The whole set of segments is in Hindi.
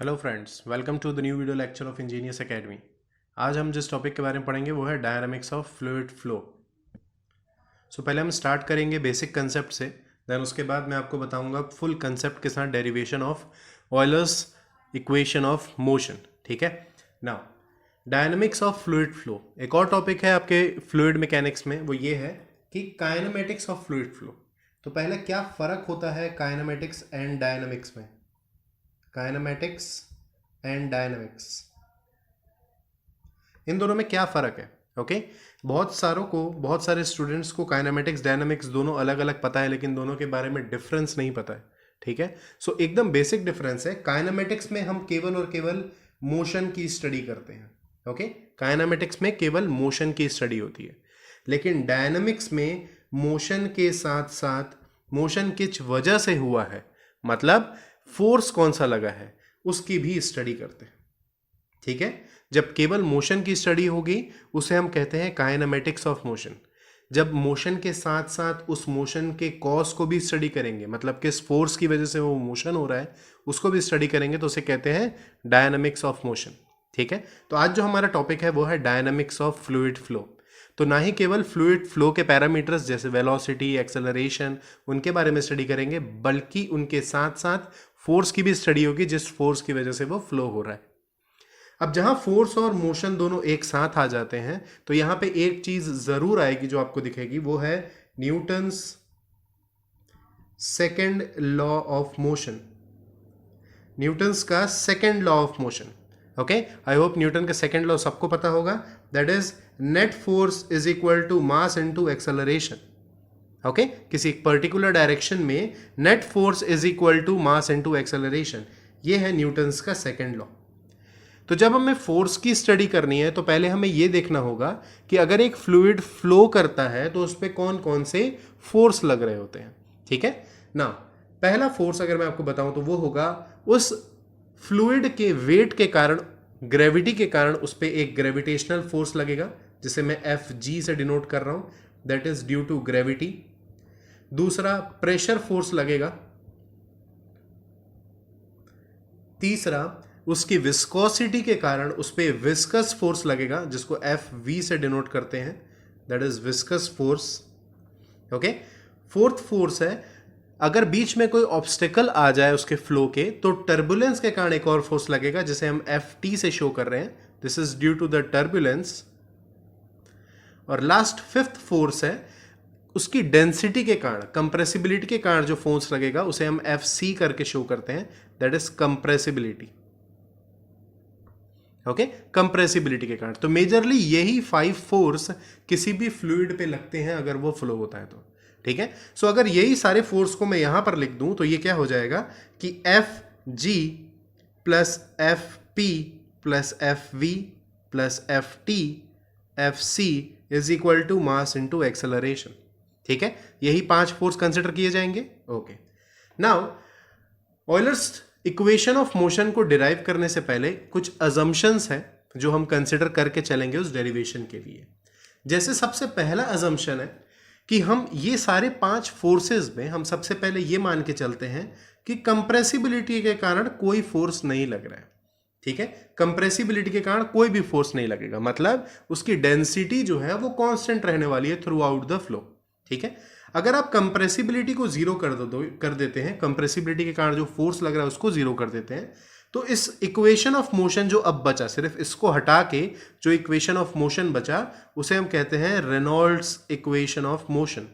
Hello friends, welcome to the new video lecture of engineers academy. आज हम जिस टॉपिक के बारे में पढ़ेंगे वो है डायनामिक्स ऑफ फ्लूइड फ्लो। सो पहले हम स्टार्ट करेंगे बेसिक कंसेप्ट से, देन उसके बाद मैं आपको बताऊंगा फुल कंसेप्ट के साथ derivation of Euler's equation of motion. ठीक है, now dynamics of fluid flow. एक और टॉपिक है आपके फ्लूइड मैकेनिक्स में, वो ये है कि काइनेमेटिक्स ऑफ फ्लूइड फ्लो। तो पहले क्या फ़र्क होता है काइनेमेटिक्स एंड डायनामिक्स में? काइनेमेटिक्स एंड डायनामिक्स, इन दोनों में क्या फ़र्क है? ओके, बहुत सारे स्टूडेंट्स को काइनेमेटिक्स डायनामिक्स दोनों अलग अलग पता है, लेकिन दोनों के बारे में डिफरेंस नहीं पता है। ठीक है, सो एकदम बेसिक डिफरेंस है। काइनेमेटिक्स में हम केवल और केवल मोशन की स्टडी करते हैं। ओके, काइनेमेटिक्स में केवल मोशन की स्टडी होती है, लेकिन डायनामिक्स में मोशन के साथ साथ मोशन किस वजह से हुआ है, मतलब फोर्स कौन सा लगा है, उसकी भी स्टडी करते हैं। ठीक है, जब केवल मोशन की स्टडी होगी उसे हम कहते हैं काइनेमेटिक्स ऑफ मोशन। जब मोशन के साथ साथ उस मोशन के कॉज को भी स्टडी करेंगे, मतलब किस फोर्स की वजह से वो मोशन हो रहा है उसको भी स्टडी करेंगे, तो उसे कहते हैं डायनामिक्स ऑफ मोशन। ठीक है, तो आज जो हमारा टॉपिक है वो है डायनामिक्स ऑफ फ्लूइड फ्लो। तो ना ही केवल फ्लूइड फ्लो के पैरामीटर्स जैसे वेलोसिटी, एक्सेलरेशन, उनके बारे में स्टडी करेंगे, बल्कि उनके साथ साथ फोर्स की भी स्टडी होगी, जिस फोर्स की वजह से वो फ्लो हो रहा है। अब जहां फोर्स और मोशन दोनों एक साथ आ जाते हैं, तो यहां पे एक चीज जरूर आएगी जो आपको दिखेगी, वो है Newton's second law of motion. Newton's का second law of motion. Okay, I hope Newton का सेकेंड लॉ सबको पता होगा, that is net force is equal to mass into acceleration. Okay, किसी पर्टिकुलर डायरेक्शन में net force is equal to mass into acceleration, ये है न्यूटन्स का सेकेंड लॉ। तो जब हमें फोर्स की स्टडी करनी है तो पहले हमें यह देखना होगा कि अगर एक फ्लूइड फ्लो करता है तो उस पर कौन कौन से फोर्स लग रहे होते हैं। ठीक है ना, पहला फोर्स अगर मैं आपको बताऊं तो वो होगा उस फ्लूइड के वेट के कारण, ग्रेविटी के कारण उस पर एक ग्रेविटेशनल फोर्स लगेगा, जिसे मैं Fg से डिनोट कर रहा हूं, that is due to gravity. दूसरा प्रेशर फोर्स लगेगा। तीसरा उसकी विस्कोसिटी के कारण उस पर विस्कस फोर्स लगेगा, जिसको Fv से डिनोट करते हैं, that is viscous force. Okay, fourth force है अगर बीच में कोई ऑब्स्टेकल आ जाए उसके फ्लो के, तो टर्बुलेंस के कारण एक और फोर्स लगेगा, जिसे हम Ft से शो कर रहे हैं, this is due to the turbulence. और लास्ट फिफ्थ फोर्स है उसकी डेंसिटी के कारण, कंप्रेसिबिलिटी के कारण जो फोर्स लगेगा उसे हम Fc करके शो करते हैं, that is compressibility. Okay, compressibility के कारण। तो मेजरली यही 5 फोर्स किसी भी फ्लूइड पे लगते हैं अगर वो फ्लो होता है तो। ठीक है, सो अगर यही सारे फोर्स को मैं यहां पर लिख दूं तो ये क्या हो जाएगा कि Fg plus Fp plus Fv plus Ft Fc is equal to mass into acceleration. ठीक है, यही 5 फोर्स कंसिडर किए जाएंगे। Okay, now Euler's equation of motion को डिराइव करने से पहले कुछ अजम्पशंस हैं जो हम कंसिडर करके चलेंगे उस डेरिवेशन के लिए। जैसे सबसे पहला अजम्पशन है कि हम ये सारे 5 फोर्सेस में हम सबसे पहले ये मान के चलते हैं कि कंप्रेसिबिलिटी के कारण कोई फोर्स नहीं लग रहा है। ठीक है, कंप्रेसिबिलिटी के कारण कोई भी फोर्स नहीं लगेगा, मतलब उसकी डेंसिटी जो है वो कांस्टेंट रहने वाली है थ्रू आउट द फ्लो। ठीक है, अगर आप कंप्रेसिबिलिटी को जीरो कर देते हैं, कंप्रेसिबिलिटी के कारण जो फोर्स लग रहा है उसको जीरो कर देते हैं, तो इस इक्वेशन ऑफ मोशन जो अब बचा, सिर्फ इसको हटा के जो इक्वेशन ऑफ मोशन बचा उसे हम कहते हैं Reynolds equation of motion.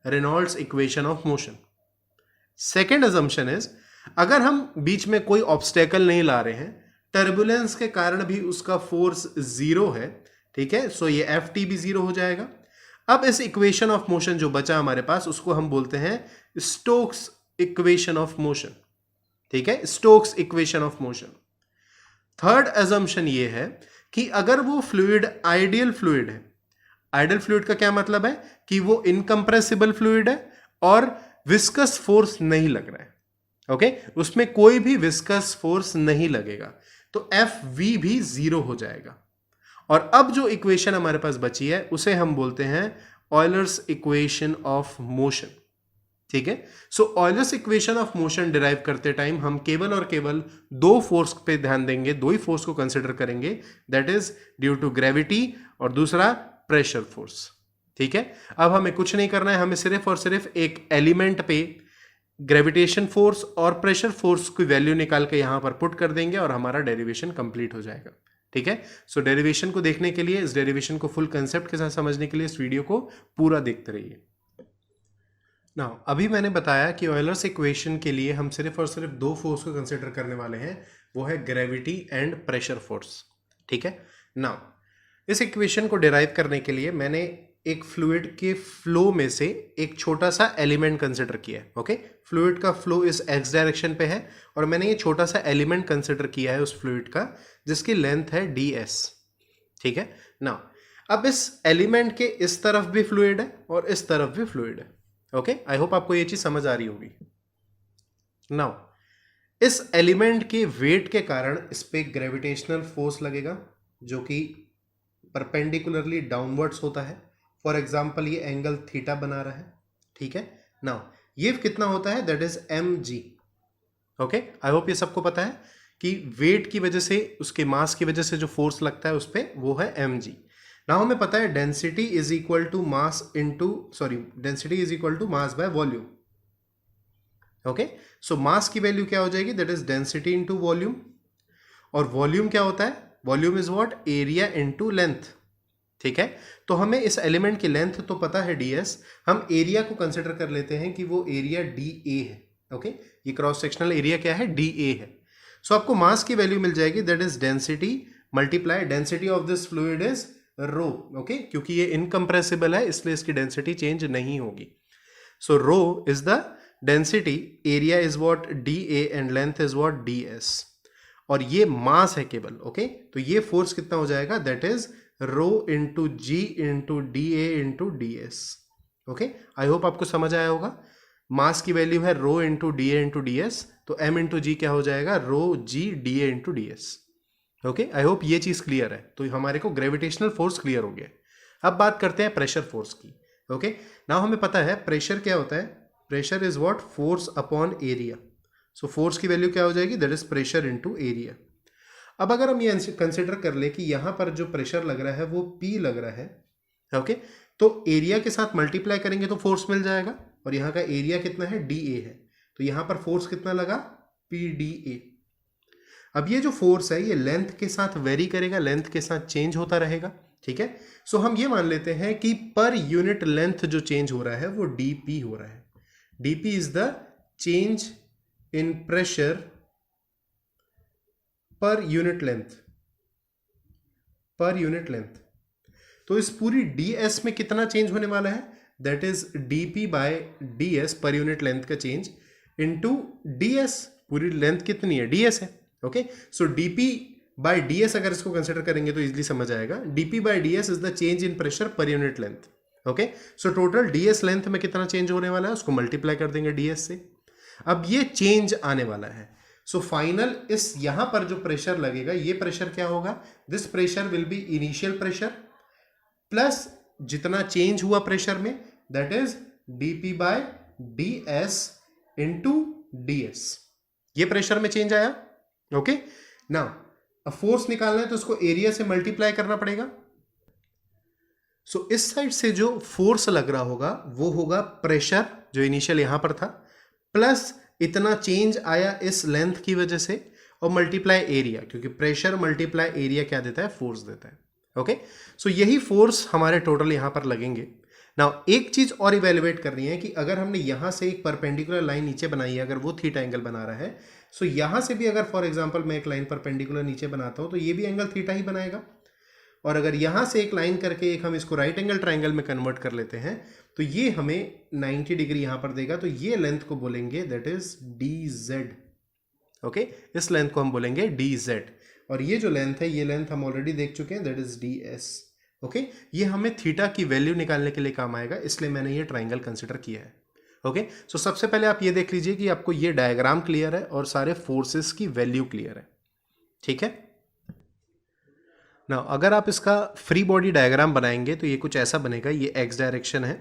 Reynolds equation of motion. Second assumption is, अगर हम बीच में कोई ऑब्स्टेकल नहीं ला रहे हैं, टर्बुलेंस के कारण भी उसका फोर्स जीरो है। ठीक है, सो ये Ft भी जीरो हो जाएगा। अब इस इक्वेशन ऑफ मोशन जो बचा हमारे पास उसको हम बोलते हैं स्टोक्स इक्वेशन ऑफ मोशन। ठीक है, Stokes equation of motion. Third assumption ये है कि अगर वो फ्लूइड आइडियल फ्लूइड है, आइडियल फ्लूइड का क्या मतलब है कि वो इनकंप्रेसिबल फ्लूइड है और विस्कस फोर्स नहीं लग रहा है। ओके, उसमें कोई भी विस्कस फोर्स नहीं लगेगा, तो Fv भी जीरो हो जाएगा। और अब जो इक्वेशन हमारे पास बची है उसे हम बोलते हैं ऑयलर्स इक्वेशन ऑफ मोशन। ठीक है। So Euler's equation of motion derive करते टाइम हम केवल और केवल दो फोर्स पे ध्यान देंगे, दो ही फोर्स को कंसिडर करेंगे, that is due to gravity और दूसरा प्रेशर फोर्स। ठीक है, अब हमें कुछ नहीं करना है, हमें सिर्फ और सिर्फ एक एलिमेंट पे ग्रेविटेशन फोर्स और प्रेशर फोर्स की वैल्यू निकाल के यहां पर पुट कर देंगे और हमारा डेरिवेशन कंप्लीट हो जाएगा। ठीक है, सो डेरिवेशन को देखने के लिए, इस डेरिवेशन को फुल कंसेप्ट के साथ समझने के लिए इस वीडियो को पूरा देखते रहिए। नाउ अभी मैंने बताया कि ऑयलर्स इक्वेशन के लिए हम सिर्फ और सिर्फ दो फोर्स को कंसिडर करने वाले हैं, वो है ग्रेविटी एंड प्रेशर फोर्स। ठीक है, नाउ इस इक्वेशन को डिराइव करने के लिए मैंने एक फ्लूइड के फ्लो में से एक छोटा सा एलिमेंट कंसिडर किया है। ओके, फ्लूइड का फ्लो इस एक्स डायरेक्शन पे है और मैंने ये छोटा सा एलिमेंट कंसिडर किया है उस फ्लूइड का जिसकी लेंथ है ds। ठीक है, नाउ अब इस एलिमेंट के इस तरफ भी फ्लूइड है और इस तरफ भी फ्लूइड है। ओके, आई होप आपको ये चीज समझ आ रही होगी। नाउ इस एलिमेंट के वेट के कारण इस पे ग्रेविटेशनल फोर्स लगेगा जो कि परपेंडिकुलरली डाउनवर्ड्स होता है। फॉर एग्जाम्पल ये एंगल थीटा बना रहा है। ठीक है, नाउ ये कितना होता है, that is mg। Okay, I hope ये सबको पता है कि वेट की वजह से, उसके मास की वजह से जो फोर्स लगता है उस पर वो है mg। नाउ हमें पता है density is equal to mass into density is equal to mass by volume. Okay, so mass की वैल्यू क्या हो जाएगी, that is density into volume. और वॉल्यूम क्या होता है, volume is what, area into length. ठीक है, तो हमें इस एलिमेंट की लेंथ तो पता है ds, हम एरिया को कंसिडर कर लेते हैं कि वो एरिया dA है। ओके, ये क्रॉस सेक्शनल एरिया क्या है, dA है। सो आपको मास की वैल्यू मिल जाएगी, that is density multiply density of this fluid is rho. Okay, क्योंकि ये इनकम्प्रेसिबल है इसलिए इसकी डेंसिटी चेंज नहीं होगी। So rho is the density, area is what dA and length is what ds, और ये मास है केवल। ओके, तो ये फोर्स कितना हो जाएगा, that is rho into g into D A into D S. Okay, I hope आपको समझ आया होगा। मास की वैल्यू है rho into D A into D s, तो एम इंटू जी क्या हो जाएगा, rho G D A into D S. Okay, I hope ये चीज क्लियर है। तो हमारे को ग्रेविटेशनल फोर्स क्लियर हो गया। अब बात करते हैं प्रेशर फोर्स की। ओके, नाउ हमें पता है प्रेशर क्या होता है, pressure is what, force upon area. So force की वैल्यू क्या हो जाएगी, that is pressure into area. अब अगर हम ये कंसिडर कर ले कि यहां पर जो प्रेशर लग रहा है वो P लग रहा है, ओके, तो एरिया के साथ मल्टीप्लाई करेंगे तो फोर्स मिल जाएगा, और यहां का एरिया कितना है, dA है, तो यहां पर फोर्स कितना लगा, PdA। अब ये जो फोर्स है ये लेंथ के साथ वेरी करेगा, लेंथ के साथ चेंज होता रहेगा। ठीक है, सो हम ये मान लेते हैं कि पर यूनिट लेंथ जो चेंज हो रहा है वो dP हो रहा है। dP is the change in pressure पर यूनिट लेंथ, पर यूनिट लेंथ। तो इस पूरी ds में कितना चेंज होने वाला है, that is dP by ds, पर यूनिट लेंथ का चेंज, इनटू ds, पूरी लेंथ कितनी है, ds है। Okay, so dP by ds अगर इसको कंसिडर करेंगे तो इजीली समझ आएगा, dP by ds is the change in pressure पर unit length. Okay, so total ds length में कितना चेंज होने वाला है, उसको मल्टीप्लाई कर देंगे ds से। अब ये चेंज आने वाला है, सो फाइनल इस यहां पर जो प्रेशर लगेगा, ये प्रेशर क्या होगा, this pressure will be initial pressure plus जितना चेंज हुआ प्रेशर में, that is dP by ds into ds। ये प्रेशर में चेंज आया। ओके, नाउ अब फोर्स निकालना है तो उसको एरिया से मल्टीप्लाई करना पड़ेगा। सो इस साइड से जो फोर्स लग रहा होगा वो होगा प्रेशर जो इनिशियल यहां पर था, प्लस इतना चेंज आया इस लेंथ की वजह से, और मल्टीप्लाई एरिया, क्योंकि प्रेशर मल्टीप्लाई एरिया क्या देता है, फोर्स देता है। ओके, सो यही फोर्स हमारे टोटल यहां पर लगेंगे। नाउ एक चीज और इवेल्युएट करनी है कि अगर हमने यहां से एक परपेंडिकुलर लाइन नीचे बनाई है, अगर वो थीटा एंगल बना रहा है, सो यहां से भी अगर फॉर एग्जांपल मैं एक लाइन परपेंडिकुलर नीचे बनाता हूं तो ये भी एंगल थीटा ही बनाएगा। और अगर यहां से एक लाइन करके एक हम इसको राइट एंगल ट्राइंगल में कन्वर्ट कर लेते हैं तो ये हमें 90 डिग्री यहां पर देगा, तो ये लेंथ को बोलेंगे दैट इज dz। ओके, इस लेंथ को हम बोलेंगे dz, और ये जो लेंथ है ये लेंथ हम ऑलरेडी देख चुके हैं, दैट इज ds। ओके, ये हमें थीटा की वैल्यू निकालने के लिए काम आएगा, इसलिए मैंने ये ट्राइंगल कंसिडर किया है। ओके, सो सबसे पहले आप ये देख लीजिए कि आपको ये डायग्राम क्लियर है और सारे फोर्सेस की वैल्यू क्लियर है। ठीक है, ना अगर आप इसका फ्री बॉडी डायग्राम बनाएंगे तो ये कुछ ऐसा बनेगा, ये एक्स डायरेक्शन है।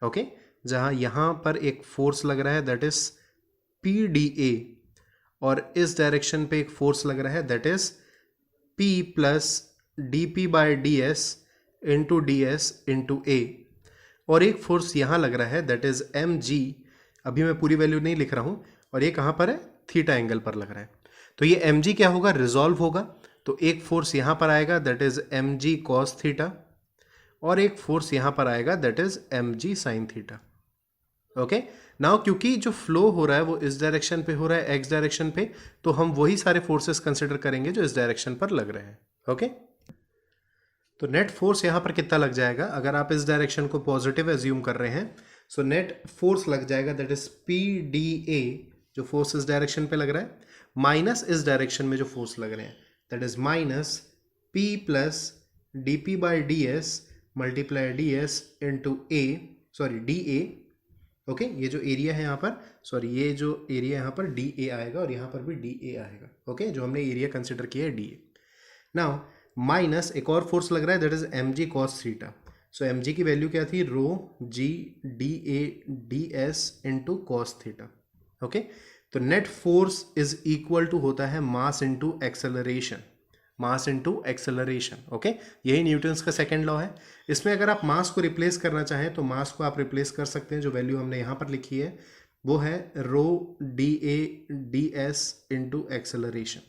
ओके, जहाँ यहाँ पर एक फोर्स लग रहा है that is P D a, और इस डायरेक्शन पे एक फोर्स लग रहा है that is P plus d P by D S into D S into a, और एक फोर्स यहाँ लग रहा है दैट इज एम जी, अभी मैं पूरी वैल्यू नहीं लिख रहा हूँ, और ये कहाँ पर है, थीटा एंगल पर लग रहा है। तो ये एम जी क्या होगा, रिजॉल्व होगा, तो एक फोर्स यहाँ पर आएगा that is M G cos theta, और एक फोर्स यहाँ पर आएगा that is M G sine theta. Okay, now क्योंकि जो फ्लो हो रहा है वो इस डायरेक्शन पे हो रहा है, एक्स डायरेक्शन पे, तो हम वही सारे फोर्सेस कंसिडर करेंगे जो इस डायरेक्शन पर लग रहे हैं। ओके, तो नेट फोर्स यहाँ पर कितना लग जाएगा, अगर आप इस डायरेक्शन को पॉजिटिव एज्यूम कर रहे हैं, सो नेट फोर्स लग जाएगा that is P D A, जो फोर्स इस डायरेक्शन पे लग रहा है, माइनस इस डायरेक्शन में जो फोर्स लग रहे हैं that is minus P plus d P by D S multiply D S into A, sorry D A. Okay, ये जो एरिया है यहाँ पर, सॉरी ये जो एरिया यहाँ पर डी ए आएगा और यहाँ पर भी डी ए आएगा। ओके, जो हमने एरिया कंसिडर किया है डी ए। नाउ माइनस एक और फोर्स लग रहा है that is M G cos theta. So m g की वैल्यू क्या थी, rho G D A D S into cos theta. Okay, तो net force is equal to होता है mass into acceleration, mass into acceleration. Okay, यही न्यूटन्स का सेकंड लॉ है। इसमें अगर आप मास को रिप्लेस करना चाहें तो मास को आप रिप्लेस कर सकते हैं, जो वैल्यू हमने यहाँ पर लिखी है वो है rho D A D S into acceleration.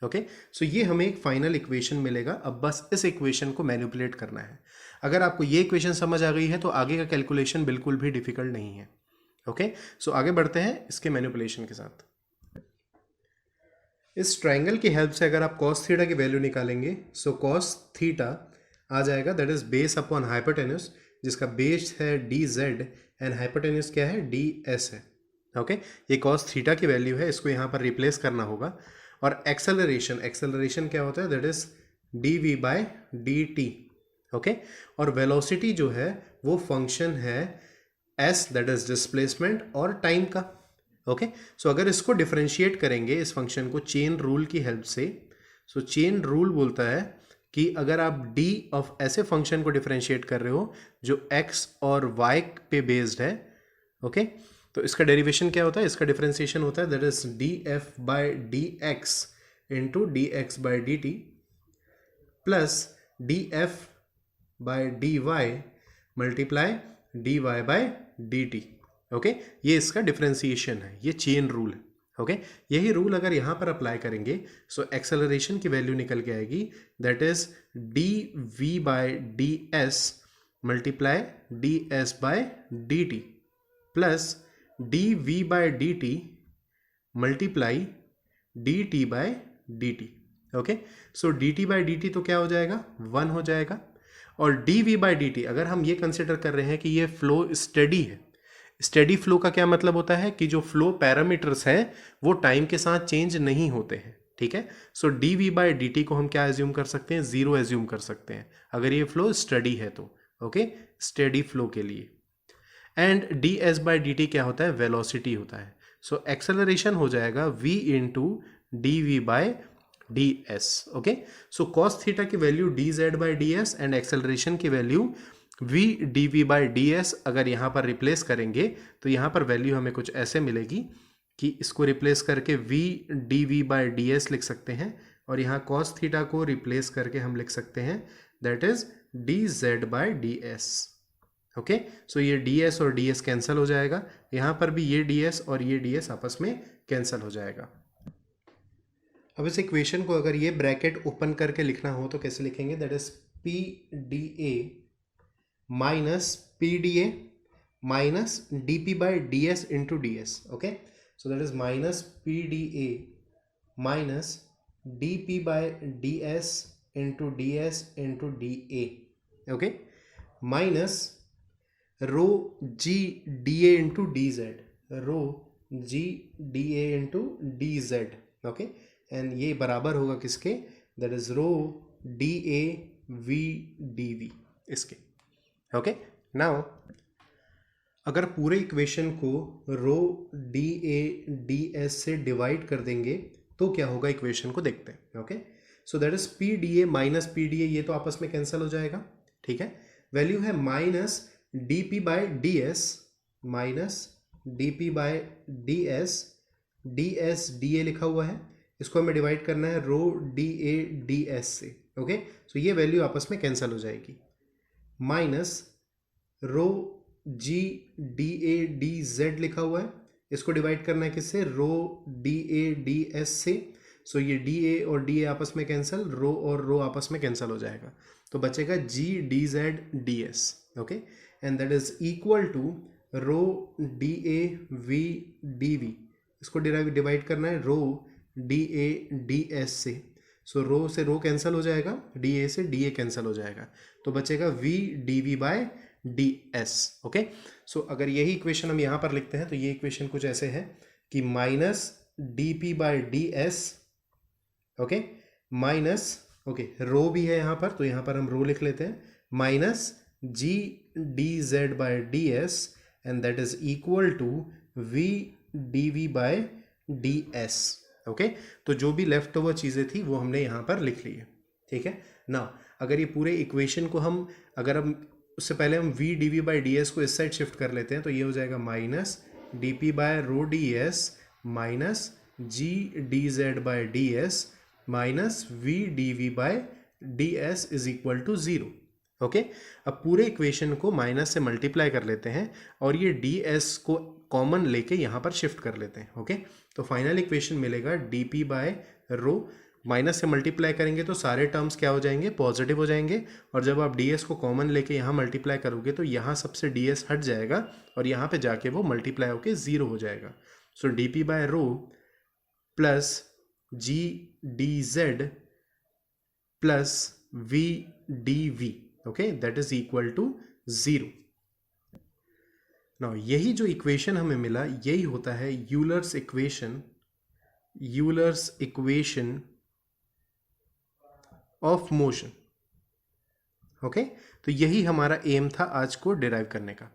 Okay, so ये हमें एक फाइनल इक्वेशन मिलेगा। अब बस इस इक्वेशन को मैनिपुलेट करना है। अगर आपको ये इक्वेशन समझ आ गई है तो आगे का कैलकुलेशन बिल्कुल भी डिफिकल्ट नहीं है। ओके, सो आगे बढ़ते हैं इसके मैनिपुलेशन के साथ। इस ट्राइंगल की हेल्प से अगर आप कॉस थीटा की वैल्यू निकालेंगे, सो कॉस थीटा आ जाएगा that is base upon hypotenuse, जिसका बेस है डी जेड एंड हाइपोटेन्यूस क्या है, डी एस है। ओके, ये कॉस थीटा की वैल्यू है, इसको यहाँ पर रिप्लेस करना होगा। और एक्सेलरेशन, एक्सेलरेशन क्या होता है that is D we by D T. Okay, और वेलोसिटी जो है वो फंक्शन है एस दैट इज डिस्प्लेसमेंट और टाइम का। ओके, सो अगर इसको डिफरेंशिएट करेंगे इस फंक्शन को चेन रूल की हेल्प से, सो चेन रूल बोलता है कि अगर आप डी ऑफ ऐसे फंक्शन को डिफरेंशिएट कर रहे हो जो एक्स और वाई पे बेस्ड है, ओके, तो इसका डेरिवेशन क्या होता है, इसका डिफरेंशिएशन होता है that is D F by D X into D X by D T plus D F by D Y multiply D Y by D T. Okay, ये इसका डिफरेंशिएशन है, ये चेन रूल है। ओके, यही रूल अगर यहाँ पर अप्लाई करेंगे सो एक्सेलरेशन की वैल्यू निकल के आएगी that is D we by D S multiply D S by D T plus D we by D T multiply D T by D T. Okay, so D T by D T तो क्या हो जाएगा, 1 हो जाएगा। और D we by D T अगर हम ये कंसिडर कर रहे हैं कि ये फ्लो स्टेडी है, स्टेडी फ्लो का क्या मतलब होता है कि जो फ्लो पैरामीटर्स हैं वो टाइम के साथ चेंज नहीं होते हैं। ठीक है, so d we by D t को हम क्या एज्यूम कर सकते हैं, 0 एज्यूम कर सकते हैं अगर ये फ्लो स्टेडी है तो। ओके, स्टेडी फ्लो के लिए। And D S by D T क्या होता है, वेलोसिटी होता है। सो एक्सेलरेशन हो जाएगा v into d we by D S. Okay, so cos theta की value d z by D S and acceleration की value v D we by D s अगर यहाँ पर रिप्लेस करेंगे तो यहाँ पर वैल्यू हमें कुछ ऐसे मिलेगी कि इसको रिप्लेस करके v D we by D S लिख सकते हैं, और यहाँ cos थीटा को रिप्लेस करके हम लिख सकते हैं that is d z by D S. Okay, so ये डी एस और डी एस कैंसिल हो जाएगा, यहाँ पर भी ये डी एस और ये डी एस आपस में कैंसिल हो जाएगा। अब इस इक्वेशन को अगर ये ब्रैकेट ओपन करके लिखना हो तो कैसे लिखेंगे, that is P D A minus P D A minus D P by D S into D S. Okay, so that is minus P D A minus D P by D S into D S into D A. Okay, minus rho G D A into D Z, rho G D A into D Z. Okay, and ये बराबर होगा किसके, that is rho D A V D we इसके। ओके, नाउ अगर पूरे इक्वेशन को rho D A D S से डिवाइड कर देंगे तो क्या होगा, इक्वेशन को देखते हैं। Okay, so that is P D A minus P D A, ये तो आपस में कैंसिल हो जाएगा। ठीक है, वैल्यू है minus D P by D S minus D P by D S, D S D A लिखा हुआ है, इसको हमें डिवाइड करना है rho D A D S से। ओके, सो ये वैल्यू आपस में कैंसिल हो जाएगी, minus rho G D A D Z लिखा हुआ है, इसको डिवाइड करना है किससे, rho D A D S से। सो ये डी ए और डी ए आपस में कैंसिल, रो और रो आपस में कैंसिल हो जाएगा, तो बचेगा G D Z D S. Okay, and that is equal to rho D A V D V, इसको डिवाइड करना है rho D A D S से। सो रो से रो कैंसिल हो जाएगा, डी ए से डी ए कैंसिल हो जाएगा, तो बचेगा v D we by D S. Okay, so अगर यही इक्वेशन हम यहाँ पर लिखते हैं तो ये इक्वेशन कुछ ऐसे है कि minus D P by D S, okay, minus, okay, rho भी है यहाँ पर, तो यहाँ पर हम रो लिख लेते हैं, minus G D Z by D S, and that is equal to V D we by D S. Okay, तो जो भी लेफ्ट ओवर चीज़ें थी वो हमने यहाँ पर लिख ली है। ठीक है ना, अगर ये पूरे इक्वेशन को अगर हम उससे पहले हम V D we by D S को इस साइड शिफ्ट कर लेते हैं तो ये हो जाएगा minus D P by rho D S minus G D Z by D S minus V D we by D S is equal to 0। Okay, अब पूरे इक्वेशन को माइनस से मल्टीप्लाई कर लेते हैं और ये डी एस को कॉमन लेके यहाँ पर शिफ्ट कर लेते हैं। ओके, तो फाइनल इक्वेशन मिलेगा D P by row, minus से मल्टीप्लाई करेंगे तो सारे टर्म्स क्या हो जाएंगे, पॉजिटिव हो जाएंगे, और जब आप डी एस को कॉमन लेके यहाँ मल्टीप्लाई करोगे तो यहाँ सबसे डी एस हट जाएगा और यहाँ पे जाके वो मल्टीप्लाई होके 0 हो जाएगा। So D P by rho plus G D Z plus V D V, okay, that is equal to 0। Now यही जो इक्वेशन हमें मिला यही होता है Euler's equation of motion. Okay, तो यही हमारा एम था आज को डिराइव करने का।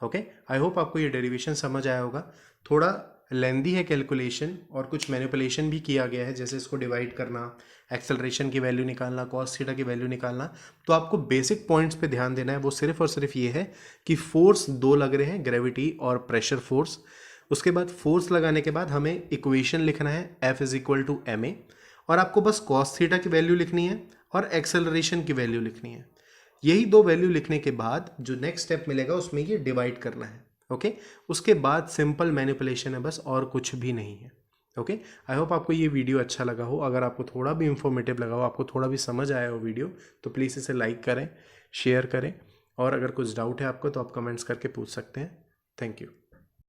ओके, आई होप आपको ये डेरिवेशन समझ आया होगा। थोड़ा लेंदी है कैलकुलेशन और कुछ मैनिपुलेशन भी किया गया है, जैसे इसको डिवाइड करना, एक्सेलरेशन की वैल्यू निकालना, कॉस थीटा की वैल्यू निकालना। तो आपको बेसिक पॉइंट्स पे ध्यान देना है, वो सिर्फ और सिर्फ ये है कि फोर्स दो लग रहे हैं, ग्रेविटी और प्रेशर फोर्स। उसके बाद फोर्स लगाने के बाद हमें इक्वेशन लिखना है F is equal to M A, और आपको बस कॉस थीटा की वैल्यू लिखनी है और एक्सेलरेशन की वैल्यू लिखनी है। यही दो वैल्यू लिखने के बाद जो नेक्स्ट स्टेप मिलेगा उसमें ये डिवाइड करना है। ओके, उसके बाद सिंपल मैनिपुलेशन है बस, और कुछ भी नहीं है। ओके, आई होप आपको ये वीडियो अच्छा लगा हो। अगर आपको थोड़ा भी इंफॉर्मेटिव लगा हो, आपको थोड़ा भी समझ आया हो वीडियो, तो प्लीज़ इसे लाइक करें, शेयर करें, और अगर कुछ डाउट है आपको तो आप कमेंट्स करके पूछ सकते हैं। Thank you.